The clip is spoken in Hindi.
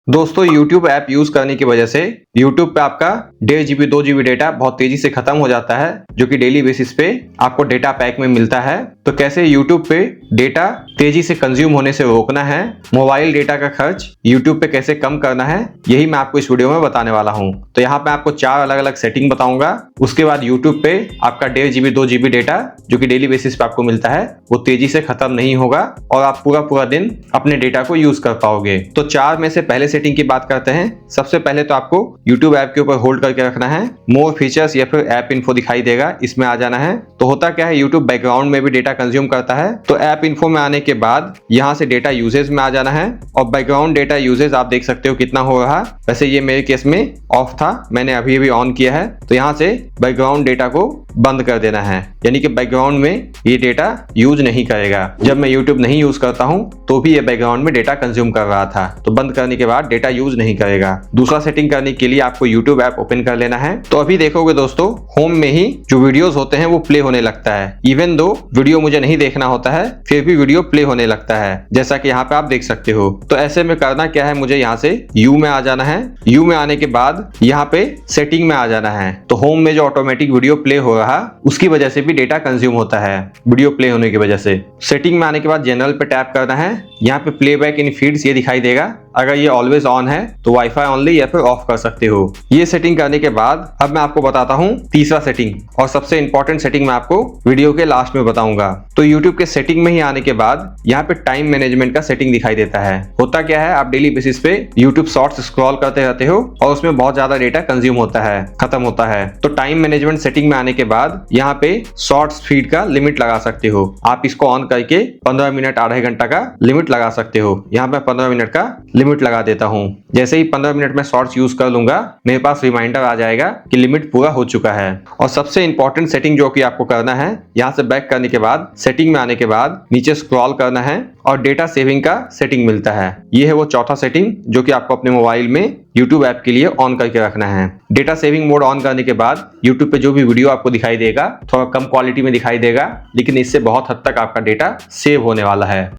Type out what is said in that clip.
दोस्तों YouTube ऐप यूज करने की वजह से YouTube पे आपका 1.5 GB 2 GB डेटा बहुत तेजी से खत्म हो जाता है, जो कि डेली बेसिस पे आपको डेटा पैक में मिलता है। तो कैसे YouTube पे डेटा तेजी से कंज्यूम होने से रोकना है, मोबाइल डेटा का खर्च YouTube पे कैसे कम करना है, यही मैं आपको इस वीडियो में बताने वाला हूँ। तो यहाँ पे आपको 4 अलग अलग सेटिंग बताऊंगा। उसके बाद YouTube पे आपका 1.5 GB 2 GB डेटा जो कि डेली बेसिस पे आपको मिलता है वो तेजी से खत्म नहीं होगा और आप पूरा दिन अपने डेटा को यूज कर पाओगे। तो 4 में से पहले सेटिंग की बात करते हैं। सबसे पहले तो आपको YouTube ऐप के ऊपर होल्ड करके रखना है। मोर फीचर्स या फिर ऐप इन्फो दिखाई देगा, इसमें आ जाना है। तो होता क्या है, YouTube बैकग्राउंड में भी डेटा कंज्यूम करता है। तो ऐप इन्फो में आने के बाद यहाँ से डेटा यूजेज में आ जाना है और बैकग्राउंड डेटा यूजेज आप देख सकते हो कितना हो रहा। वैसे ये मेरे केस में ऑफ था, मैंने अभी ऑन किया है। तो यहाँ से बैकग्राउंड डेटा को बंद कर देना है, यानी कि बैकग्राउंड में ये डेटा यूज नहीं करेगा। जब मैं YouTube नहीं यूज करता हूँ तो भी ये बैकग्राउंड में डेटा कंज्यूम कर रहा था। तो बंद करने के बाद डेटा यूज नहीं करेगा। दूसरा सेटिंग करने के लिए आपको YouTube ऐप ओपन कर लेना है। तो अभी देखोगे दोस्तों, होम में ही जो वीडियोस होते हैं वो प्ले होने लगता है। इवन दो वीडियो मुझे नहीं देखना होता है, फिर भी वीडियो प्ले होने लगता है, जैसा कि यहाँ पे आप देख सकते हो। तो ऐसे में करना क्या है, मुझे यहाँ से यू में आ जाना है। यू में आने के बाद यहाँ पे सेटिंग में आ जाना है। तो होम में जो ऑटोमेटिक वीडियो प्ले हो रहा, उसकी वजह से भी डेटा कंज्यूम होता है वीडियो प्ले होने की वजह से। सेटिंग में आने के बाद जनरल पे टैप करना है। यहाँ पे प्लेबैक इन फीड्स ये दिखाई देगा। अगर ये ऑलवेज ऑन है तो वाईफाई ओनली या फिर ऑफ कर सकते हो। ये सेटिंग करने के बाद अब मैं आपको बताता हूँ तीसरा सेटिंग, और सबसे इंपॉर्टेंट सेटिंग मैं आपको वीडियो के लास्ट में बताऊंगा। तो YouTube के सेटिंग में ही आने के बाद यहाँ पे टाइम मैनेजमेंट का सेटिंग दिखाई देता है। होता क्या है, आप डेली बेसिस पे YouTube शॉर्ट्स स्क्रॉल करते रहते हो और उसमें बहुत ज्यादा डेटा कंज्यूम होता है, खत्म होता है। तो टाइम मैनेजमेंट सेटिंग में आने के बाद यहाँ पे शॉर्ट्स फीड का लिमिट लगा सकते हो। आप इसको ऑन करके 15 मिनट आधा घंटा का लिमिट लगा सकते हो। यहाँ पे 15 मिनट का लिमिट लगा देता हूँ। जैसे ही 15 मिनट में शॉर्ट्स यूज कर लूंगा, मेरे पास रिमाइंडर आ जाएगा कि लिमिट पूरा हो चुका है। और सबसे इंपॉर्टेंट सेटिंग जो कि आपको करना है, यहाँ से बैक करने के बाद सेटिंग में आने के बाद नीचे स्क्रॉल करना है और डेटा सेविंग का सेटिंग मिलता है। ये है वो चौथा सेटिंग जो कि आपको अपने मोबाइल में YouTube ऐप के लिए ऑन करके रखना है। डेटा सेविंग मोड ऑन करने के बाद YouTube पे जो भी वीडियो आपको दिखाई देगा थोड़ा कम क्वालिटी में दिखाई देगा, लेकिन इससे बहुत हद तक आपका डेटा सेव होने वाला है।